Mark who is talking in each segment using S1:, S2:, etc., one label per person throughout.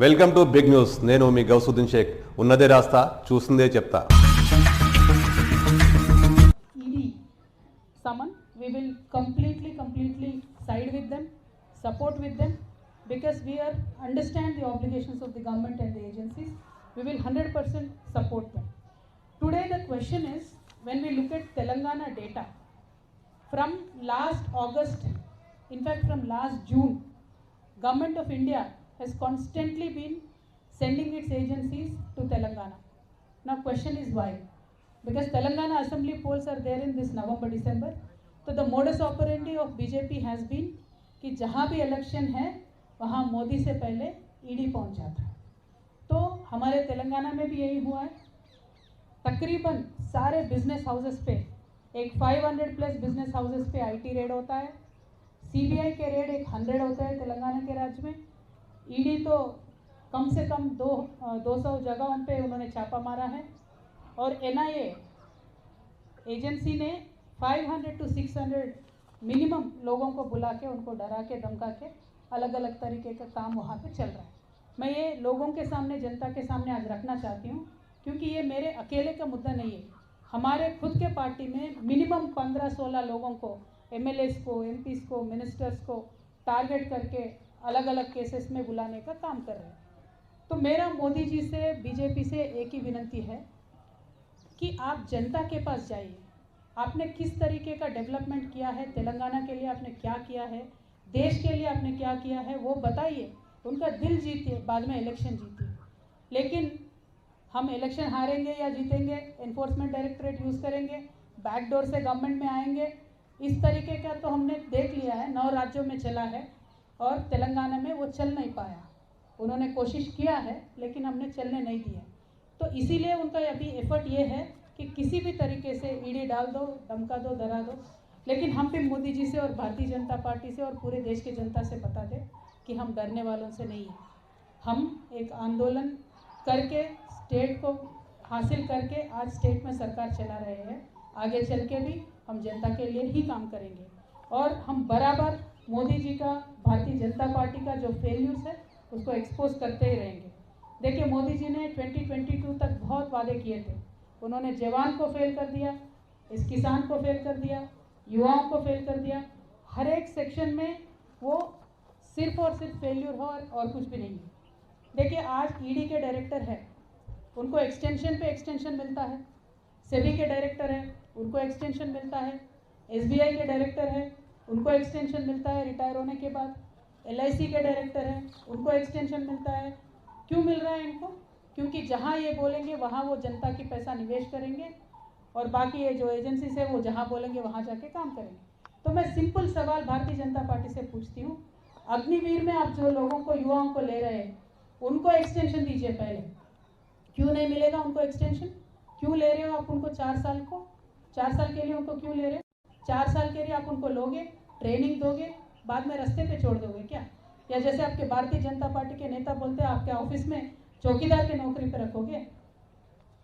S1: Welcome to big news. నేను మీ గౌసుద్దీన్ షేక్. ఉన్నదే రాస్తా, చూస్తుందే చెప్తా.
S2: ED summon, we will completely side with them, support with them, because we are understand the obligations of the government and the agencies. We will 100% support them. Today the question is, when we look at Telangana data, from last August, in fact from last June, Government of India has constantly been sending its agencies to Telangana. Now question is why? Because Telangana assembly polls are there in this November December. So the modus operandi of BJP has been कि जहाँ भी election है वहाँ मोदी से पहले ED पहुँच जाता है. तो हमारे तेलंगाना में भी यही हुआ है. तकरीबन सारे बिजनेस हाउसेस पे एक 500 प्लस बिजनेस हाउसेस पे आईटी रेड होता है. सीबीआई के रेड एक 100 होता है तेलंगाना के राज्य में. ईडी तो कम से कम 200 जगहों पे उन्होंने छापा मारा है. और एनआईए एजेंसी ने 500 to 600 मिनिमम लोगों को बुला के उनको डरा के धमका के अलग अलग तरीके का काम वहाँ पे चल रहा है. मैं ये लोगों के सामने, जनता के सामने आज रखना चाहती हूँ, क्योंकि ये मेरे अकेले का मुद्दा नहीं है. हमारे खुद के पार्टी में मिनिमम 15-16 लोगों को, एमएलएस को, एमपीस को, मिनिस्टर्स को टारगेट करके अलग अलग केसेस में बुलाने का काम कर रहे हैं. तो मेरा मोदी जी से, बीजेपी से एक ही विनती है कि आप जनता के पास जाइए. आपने किस तरीके का डेवलपमेंट किया है, तेलंगाना के लिए आपने क्या किया है, देश के लिए आपने क्या किया है, वो बताइए. उनका दिल जीतिए, बाद में इलेक्शन जीतिए. लेकिन हम इलेक्शन हारेंगे या जीतेंगे, एनफोर्समेंट डायरेक्टरेट यूज़ करेंगे, बैकडोर से गवर्नमेंट में आएंगे, इस तरीके का तो हमने देख लिया है. 9 राज्यों में चला है और तेलंगाना में वो चल नहीं पाया. उन्होंने कोशिश किया है लेकिन हमने चलने नहीं दिया. तो इसीलिए उनका अभी एफर्ट ये है कि किसी भी तरीके से ईडी डाल दो, धमका दो, डरा दो. लेकिन हम भी मोदी जी से और भारतीय जनता पार्टी से और पूरे देश की जनता से बता दें कि हम डरने वालों से नहीं हैं. हम एक आंदोलन करके स्टेट को हासिल करके आज स्टेट में सरकार चला रहे हैं. आगे चल के भी हम जनता के लिए ही काम करेंगे और हम बराबर मोदी जी का, भारतीय जनता पार्टी का जो फेल्यूर्स है उसको एक्सपोज करते ही रहेंगे. देखिए, मोदी जी ने 2022 तक बहुत वादे किए थे. उन्होंने जवान को फेल कर दिया, इस किसान को फेल कर दिया, युवाओं को फेल कर दिया. हर एक सेक्शन में वो सिर्फ और सिर्फ फेल्यूर हो और कुछ भी नहीं है. देखिए, आज ईडी के डायरेक्टर है, उनको एक्सटेंशन पे एक्सटेंशन मिलता है. सेबी के डायरेक्टर है, उनको एक्सटेंशन मिलता है. एसबीआई के डायरेक्टर है, उनको एक्सटेंशन मिलता है रिटायर होने के बाद. LIC के डायरेक्टर है, उनको एक्सटेंशन मिलता है. क्यों मिल रहा है इनको? क्योंकि जहाँ ये बोलेंगे वहाँ वो जनता की पैसा निवेश करेंगे और बाकी ये जो एजेंसीज है वो जहाँ बोलेंगे वहाँ जाके काम करेंगे. तो मैं सिंपल सवाल भारतीय जनता पार्टी से पूछती हूँ, अग्निवीर में आप जो लोगों को, युवाओं को ले रहे हैं, उनको एक्सटेंशन दीजिए पहले. क्यों नहीं मिलेगा उनको एक्सटेंशन? क्यों ले रहे हो आप उनको 4 साल को? 4 साल के लिए उनको क्यों ले रहे हो? 4 साल के लिए आप उनको लोगे, ट्रेनिंग दोगे, बाद में रास्ते पे छोड़ दोगे क्या? या जैसे आपके भारतीय जनता पार्टी के नेता बोलते हैं, आपके ऑफिस में चौकीदार के नौकरी पे रखोगे?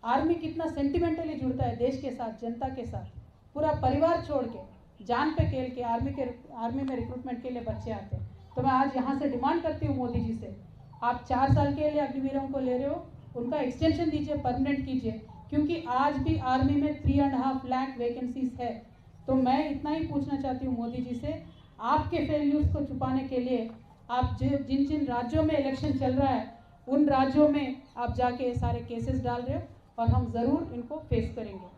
S2: आर्मी कितना सेंटिमेंटली जुड़ता है देश के साथ, जनता के साथ. पूरा परिवार छोड़ के, जान पे खेल के आर्मी में रिक्रूटमेंट के लिए बच्चे आते हैं. तो मैं आज यहाँ से डिमांड करती हूँ मोदी जी से, आप 4 साल के लिए अग्निवीरों को ले रहे हो, उनका एक्सटेंशन दीजिए, परमानेंट कीजिए. क्योंकि आज भी आर्मी में 3.5 लाख वैकेंसीज है. तो मैं इतना ही पूछना चाहती हूँ मोदी जी से, आपके फेल्यूर्स को छुपाने के लिए आप जिन जिन राज्यों में इलेक्शन चल रहा है उन राज्यों में आप जाके ये सारे केसेस डाल रहे हो और हम ज़रूर इनको फेस करेंगे.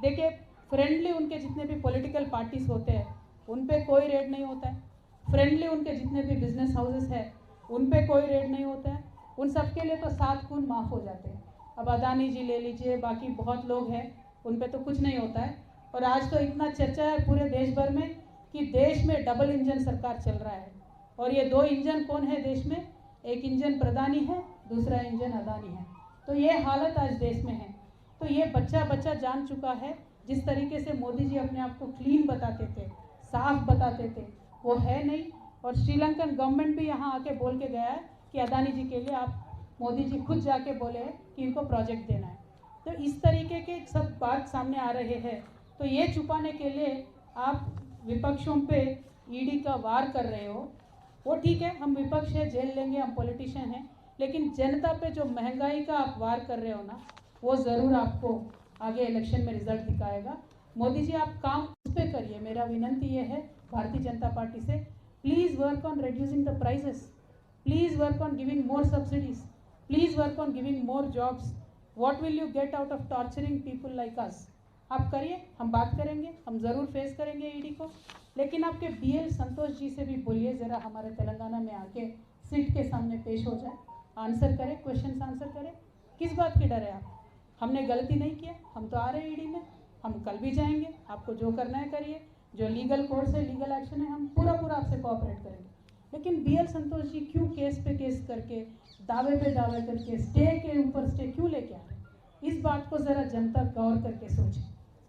S2: देखिए, फ्रेंडली उनके जितने भी पॉलिटिकल पार्टीज होते हैं उन पे कोई रेड नहीं होता है. फ्रेंडली उनके जितने भी बिजनेस हाउसेस है उन पे कोई रेड नहीं होता है. उन सब के लिए तो 7 खून माफ़ हो जाते हैं. अब अदानी जी ले लीजिए, बाकी बहुत लोग हैं, उन पे तो कुछ नहीं होता है. और आज तो इतना चर्चा है पूरे देश भर में कि देश में डबल इंजन सरकार चल रहा है. और ये 2 इंजन कौन है देश में? एक इंजन प्रधानी है, दूसरा इंजन अदानी है. तो ये हालत आज देश में है. तो ये बच्चा जान चुका है. जिस तरीके से मोदी जी अपने आप को क्लीन बताते थे, साफ बताते थे, वो है नहीं. और श्रीलंकन गवर्नमेंट भी यहाँ आके बोल के गया है कि अदानी जी के लिए आप, मोदी जी खुद जाके बोले हैं कि इनको प्रोजेक्ट देना है. तो इस तरीके के सब बात सामने आ रहे हैं. तो ये छुपाने के लिए आप विपक्षों पे ईडी का वार कर रहे हो. वो ठीक है, हम विपक्ष है, जेल लेंगे, हम पॉलिटिशियन हैं. लेकिन जनता पे जो महंगाई का आप वार कर रहे हो ना, वो ज़रूर आपको आगे इलेक्शन में रिजल्ट दिखाएगा। मोदी जी आप काम उस पर करिए। मेरा विनंती ये है भारतीय जनता पार्टी से, please work on reducing the prices, please work on giving more subsidies, please work on giving more jobs. What will you get out of torturing people like us? आप करिए, हम बात करेंगे, हम ज़रूर फेस करेंगे ईडी को। लेकिन आपके बीएल संतोष जी से भी बोलिए ज़रा हमारे तेलंगाना में आके सीट के सामने पेश हो जाए, आंसर करें, क्वेश्चन आंसर करें। किस बात की डर है आप? हमने गलती नहीं किया, हम तो आ रहे हैं ईडी में, हम कल भी जाएंगे। आपको जो करना है करिए, जो लीगल कोर्स है, लीगल एक्शन है, हम पूरा आपसे कोऑपरेट करेंगे। लेकिन बीएल संतोष जी क्यों केस पे केस करके, दावे पे दावे करके, स्टे के ऊपर स्टे क्यों लेके आ रहे हैं? इस बात को ज़रा जनता गौर करके सोचे।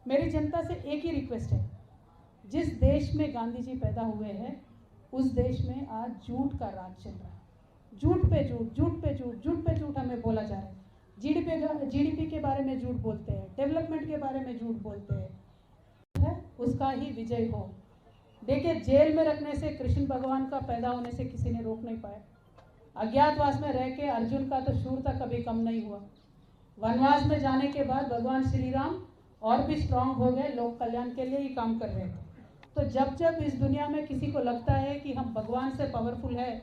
S2: मेरी जनता से एक ही रिक्वेस्ट है, जिस देश में गांधी जी पैदा हुए हैं उस देश में आज झूठ का राज चल रहा है। झूठ पे झूठ, झूठ पे झूठ, झूठ पे झूठ हमें बोला जा रहा है। जीडीपी के बारे में झूठ बोलते हैं, डेवलपमेंट के बारे में झूठ बोलते हैं, उसका ही विजय हो। देखिए, जेल में रखने से कृष्ण भगवान का पैदा होने से किसी ने रोक नहीं पाया। अज्ञातवास में रह के अर्जुन का तो शूरता कभी कम नहीं हुआ। वनवास में जाने के बाद भगवान श्री राम और भी स्ट्रांग हो गए, लोक कल्याण के लिए ही काम कर रहे थे। तो जब जब इस दुनिया में किसी को लगता है कि हम भगवान से पावरफुल है,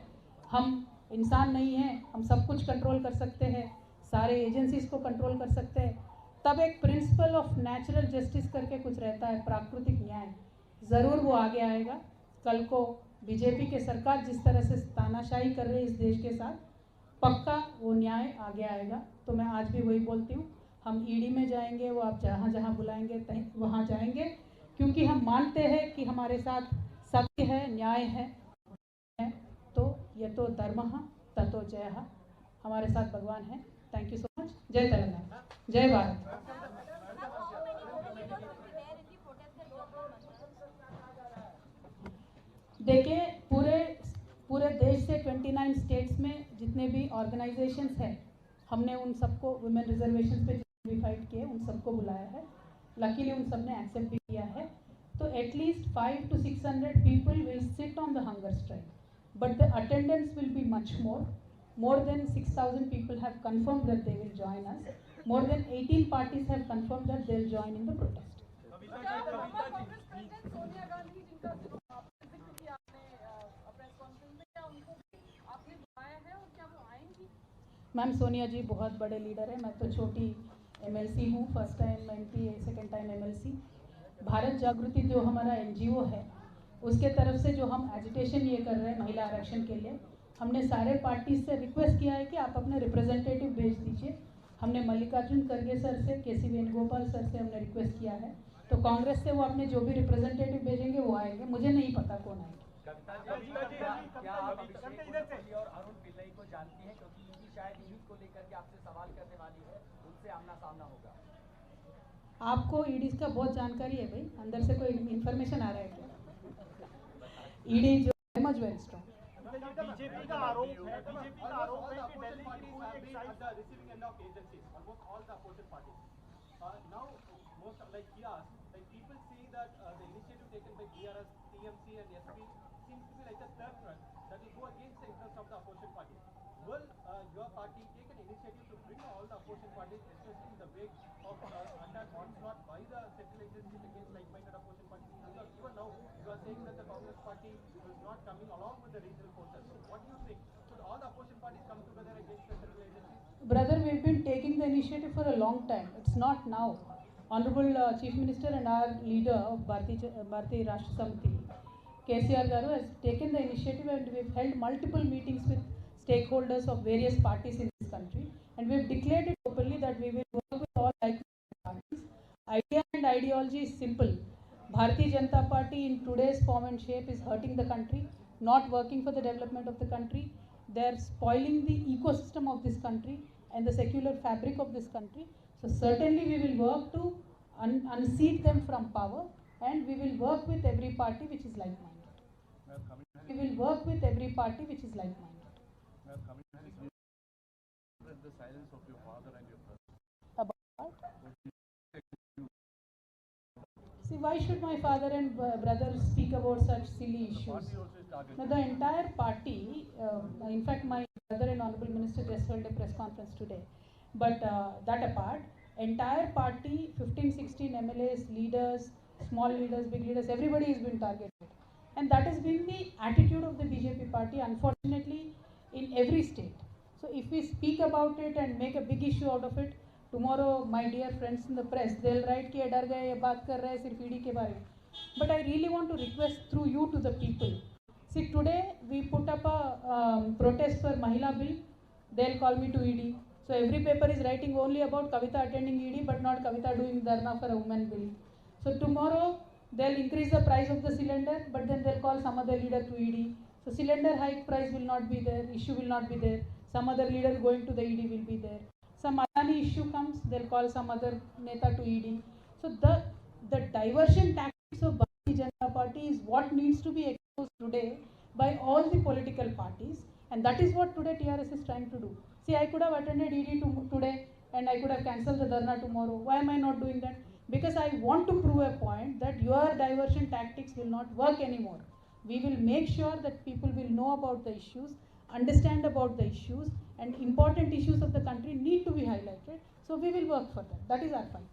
S2: हम इंसान नहीं हैं, हम सब कुछ कंट्रोल कर सकते हैं, सारे एजेंसीज को कंट्रोल कर सकते हैं, तब एक प्रिंसिपल ऑफ नेचुरल जस्टिस करके कुछ रहता है, प्राकृतिक न्याय, ज़रूर वो आगे आएगा। कल को बीजेपी के सरकार जिस तरह से तानाशाही कर रही है इस देश के साथ, पक्का वो न्याय आगे आएगा। तो मैं आज भी वही बोलती हूँ, हम ईडी में जाएंगे, वो आप जहाँ जहाँ बुलाएंगे वहाँ जाएंगे, क्योंकि हम मानते हैं कि हमारे साथ सत्य है, न्याय है। तो ये तो धर्मः ततो जयः, हमारे साथ भगवान है। Thank you so much. जय तेलंगाना, जय भारत। देखिए, पूरे देश से 29 स्टेट्स में जितने भी ऑर्गेनाइजेशंस हैं, हमने उन सबको वुमेन रिजर्वेशन पे भी फाइट किए, उन सबको बुलाया है। लकीली उन सब ने एक्सेप्ट भी किया है। तो at least 500 to 600 people will sit on the hunger strike, but the attendance will be much more. More than 6,000 people have confirmed that they will join us. More than 18 parties have confirmed that they will join in the protest. Ma'am, Sonia ji बहुत बड़े leader है, मैं तो छोटी MLC हूँ, first time MP, second time MLC. Bharat Jagruti जो हमारा NGO है, उसके तरफ से जो हम एजिटेशन ये कर रहे हैं महिला आरक्षण के लिए, हमने सारे पार्टी से रिक्वेस्ट किया है कि आप अपने रिप्रेजेंटेटिव भेज दीजिए। हमने मल्लिकार्जुन खड़गे सर से, केसी वेणुगोपाल सर से हमने रिक्वेस्ट किया है। तो कांग्रेस से वो अपने जो भी रिप्रेजेंटेटिव भेजेंगे वो आएंगे, मुझे नहीं पता कौन आएंगे।
S3: क्या आप अभिषेक कोहली और अरुण पिल्लई को जानती हैं? क्योंकि ईडी शायद ईडी को लेकर के आपसे सवाल करने वाली है, उनसे आमना सामना होगा।
S2: आपको ईडी का बहुत जानकारी है भाई, अंदर से कोई इन्फॉर्मेशन आ रहा है क्या? ईडी जो मच वेरी स्ट्रांग।
S4: बीजेपी का आरोप है कि दिल्ली की पूरी excise receiving end of agencies almost all the opposition parties. Now most like kiosks, like people see that the initiative taken by BRS, TMC and SP seems to be like a third run that will go against the interest of the opposition party. Will your party take an initiative to bring all the opposition parties, especially in the wake of attack onslaught by the central agencies against like-minded opposition parties? Because even now you are saying that the Congress party is not coming along with the regional forces. So what do you think? Should all the opposition parties come together against the central agencies?
S2: Brother, we've been taking the initiative for a long time. It's not now. Honorable Chief Minister and our leader of Bharatiya Rashtra Samiti, KCR Garu, has taken the initiative, and we've held multiple meetings with stakeholders of various parties in this country, and we've declared it openly that we will work with all like-minded parties. Idea and ideology is simple. Bharatiya Janata Party in today's form and shape is hurting the country, not working for the development of the country. They're spoiling the ecosystem of this country and the secular fabric of this country. So certainly we will work to unseat them from power, and we will work with every party which is like-minded. We will work with every party which is like-minded.
S4: The silence of your father and your brother.
S2: About what? See, why should my father and brother speak about such silly issues? Now, the entire party, in fact, my brother and Honorable Minister just held a press conference today. But that apart, entire party, 15, 16 MLAs, leaders, small leaders, big leaders, everybody has been targeted. And that has been the attitude of the BJP party, unfortunately, in every state. So if we speak about it and make a big issue out of it, tomorrow my dear friends in the press, they'll write कि ये डर गए, ये बात कर रहे हैं सिर्फ ईडी के बारे में. But I really want to request through you to the people. See, today we put up a protest for Mahila bill. They'll call me to ED. So every paper is writing only about Kavita attending ED, but not Kavita doing dharna for a woman bill. So tomorrow they'll increase the price of the cylinder, but then they'll call some other leader to ED. So cylinder hike price will not be there, issue will not be there. Some other leader going to the ED will be there. Some Adani issue comes, they'll call some other neta to ED. So the diversion tactics of Bharatiya Janata Party is what needs to be exposed today by all the political parties, and that is what today TRS is trying to do. See, I could have attended ED today and I could have cancelled the dharna tomorrow. Why am I not doing that? Because I want to prove a point that your diversion tactics will not work anymore. We will make sure that people will know about the issues, understand about the issues, and important issues of the country need to be highlighted. So we will work for that. That is our fight.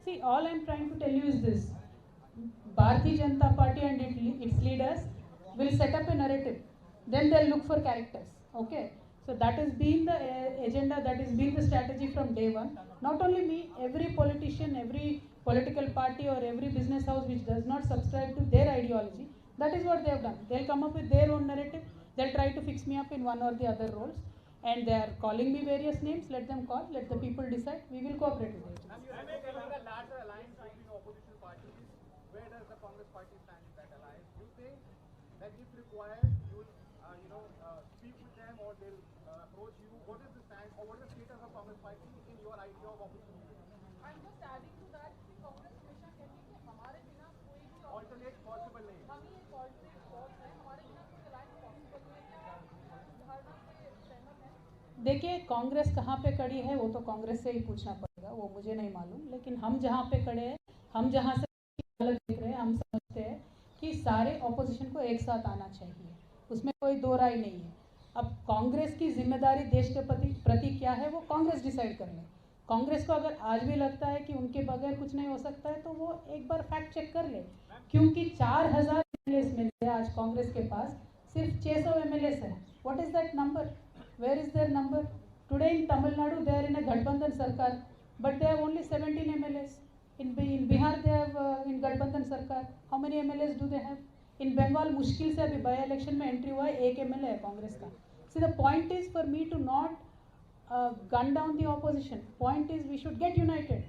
S2: See, all I am trying to tell you is this. Bharatiya Janata Party and its leaders will set up a narrative. Then they'll look for characters. Okay? So that has been the agenda, that has been the strategy from day one. Not only me, every politician, every political party or every business house which does not subscribe to their ideology, that is what they have done. They'll come up with their own narrative. They'll try to fix me up in one or the other roles. And they are calling me various names. Let them call. Let the people decide. We will cooperate with them.
S3: A larger alliance between opposition parties. Where does the Congress party stand in that alliance? You think that if required, you will, speak with them or they'll approach you? What is the stand or what is the status of Congress party in your idea of opposition?
S2: I'm just adding to that. Congress हमेशा कहती है कि हमारे बिना कोई भी
S3: Alternate possible नहीं.
S2: हम ही एक alternate cause है. हमारे बिना कोई alliance possible नहीं है. क्या धारणा से सहमत है? देखिए, कांग्रेस कहाँ पे खड़ी है वो तो कांग्रेस से ही पूछना पड़ेगा, वो मुझे नहीं मालूम. लेकिन हम जहाँ पे खड़े हैं, हम जहाँ से अलग देख रहे हैं, हम समझते हैं कि सारे ऑपोजिशन को एक साथ आना चाहिए. उसमें कोई दो राय नहीं है. अब कांग्रेस की जिम्मेदारी देश के प्रति क्या है वो कांग्रेस डिसाइड कर ले. कांग्रेस को अगर आज भी लगता है कि उनके बगैर कुछ नहीं हो सकता है तो वो एक बार फैक्ट चेक कर ले. क्योंकि 4000 एमएलएस में से आज कांग्रेस के पास सिर्फ 600 एमएलएस है. What is that number? Where is their number? Today in Tamil Nadu they are in a Gathbandhan Sarkar, but they have only 17 MLAs. In Bihar they have in Gathbandhan Sarkar. How many MLAs do they have? In Bengal मुश्किल से अभी by election में entry हुआ है, एक MLA है कांग्रेस का. See, the point is for me to not gun down the opposition. Point is we should get united.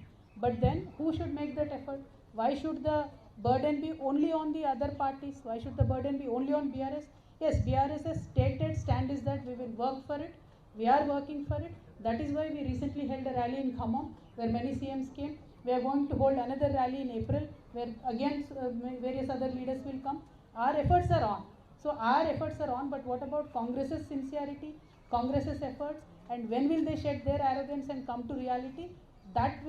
S2: But then who should make that effort? Why should the burden be only on the other parties? Why should the burden be only on BRS? Yes, BRS's stated stand is that we will work for it. We are working for it. That is why we recently held a rally in Khammam where many CMs came. We are going to hold another rally in April where again various other leaders will come. Our efforts are on. So our efforts are on, but what about Congress's sincerity, Congress's efforts, and when will they shed their arrogance and come to reality? That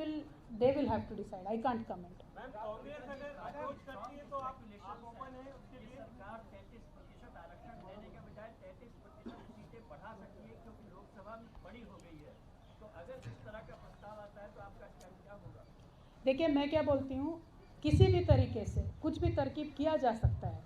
S2: they will have to decide. I can't comment.
S4: Ma'am Congress अगर approach करती है तो आप election open है उसके लिए.
S3: सरकार 33% आरक्षण देने के बजाय 33% सीटें बढ़ा सकती है क्योंकि लोकसभा में बड़ी हो गई है. तो अगर इस तरह का प्रस्ताव आता है तो आपका स्टैंड क्या होगा?
S2: देखिए, मैं क्या बोलती हूँ, किसी भी तरीके से कुछ भी तरकीब किया जा सकता है.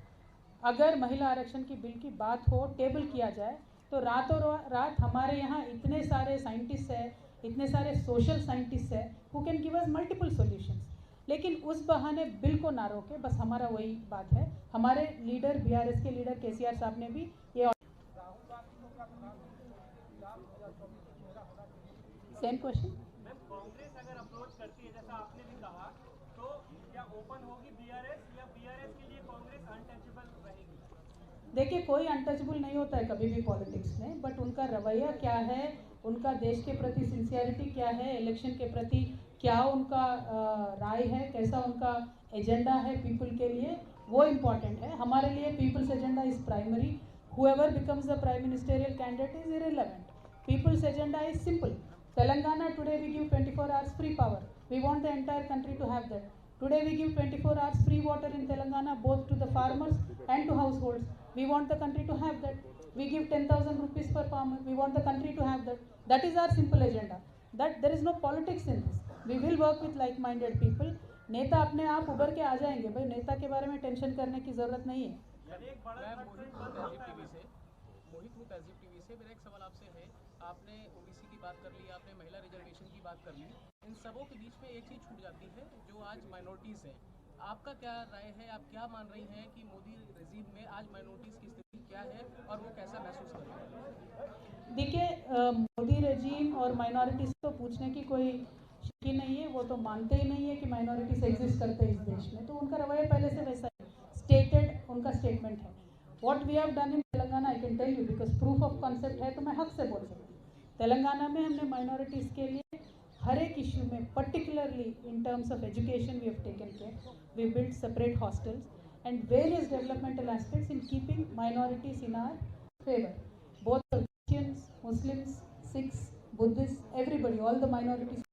S2: अगर महिला आरक्षण की बिल की बात हो, टेबल किया जाए तो रातों रात हमारे यहाँ इतने सारे साइंटिस्ट हैं, इतने सारे सोशल साइंटिस्ट हैं who can give us multiple solutions. लेकिन उस बहाने बिल को ना रोके, बस हमारा वही बात है. हमारे लीडर बीआरएस के लीडर केसीआर साहब ने भी ये सेम क्वेश्चन.
S4: मैम कांग्रेस अगर अप्रोच करती है जैसा आपने भी कहा तो क्या ओपन होगी बीआरएस या बीआरएस के लिए कांग्रेस अनटचेबल रहेगी?
S2: देखिए, कोई अनटचेबल नहीं होता है कभी भी पॉलिटिक्स में, बट उनका रवैया क्या है, उनका देश के प्रति सिंसियरिटी क्या है, इलेक्शन के प्रति क्या उनका राय है, कैसा उनका एजेंडा है पीपल के लिए, वो इम्पॉर्टेंट है. हमारे लिए people's agenda is primary. whoever becomes the prime ministerial candidate is irrelevant. People's agenda is simple. Telangana, today we give 24 hours free power. We want the entire country to have that. Today we give 24 hours free water in Telangana, both to the farmers and to households. We want the country to have that. We give 10,000 rupees per farmer. We want the country to have that. That is our simple agenda. That there is no politics in this. We will work with like-minded people. नेता अपने आप उभर के आ जाएंगे भाई, नेता के बारे में टेंशन करने की जरूरत नहीं है.
S5: मैं मोहित हूँ तहजीब टीवी से. मेरा एक सवाल आपसे है. आपने ओबीसी की बात कर ली, आपने महिला रिजर्वेशन की बात कर ली. इन सबों के बीच में एक चीज़ छूट जाती है जो आज माइनॉरिटीज़ है. आपका क्या राय है, आप क्या मान रही हैं कि मोदी रेजीम में आज माइनॉरिटीज़ की स्थिति क्या है और वो कैसा महसूस कर रहे हैं?
S2: देखिए, मोदी रेजीम और माइनॉरिटीज़ को पूछने की कोई शकी नहीं है. वो तो मानते ही नहीं है कि माइनॉरिटीज़ एग्जिस्ट करते हैं इस देश में. तो उनका रवैया पहले से वैसा है. स्टेटेड उनका स्टेटमेंट है. What we have done in Telangana I can tell you, because proof of concept है तो मैं हक से बोल सकती हूँ. तेलंगाना में हमने माइनॉरिटीज़ के लिए हर एक इश्यू में, particularly in terms of education, we have taken care. We build separate hostels and various developmental aspects in keeping minorities in our favor. Both Christians, Muslims, Sikhs, Buddhists, everybody, all the minorities.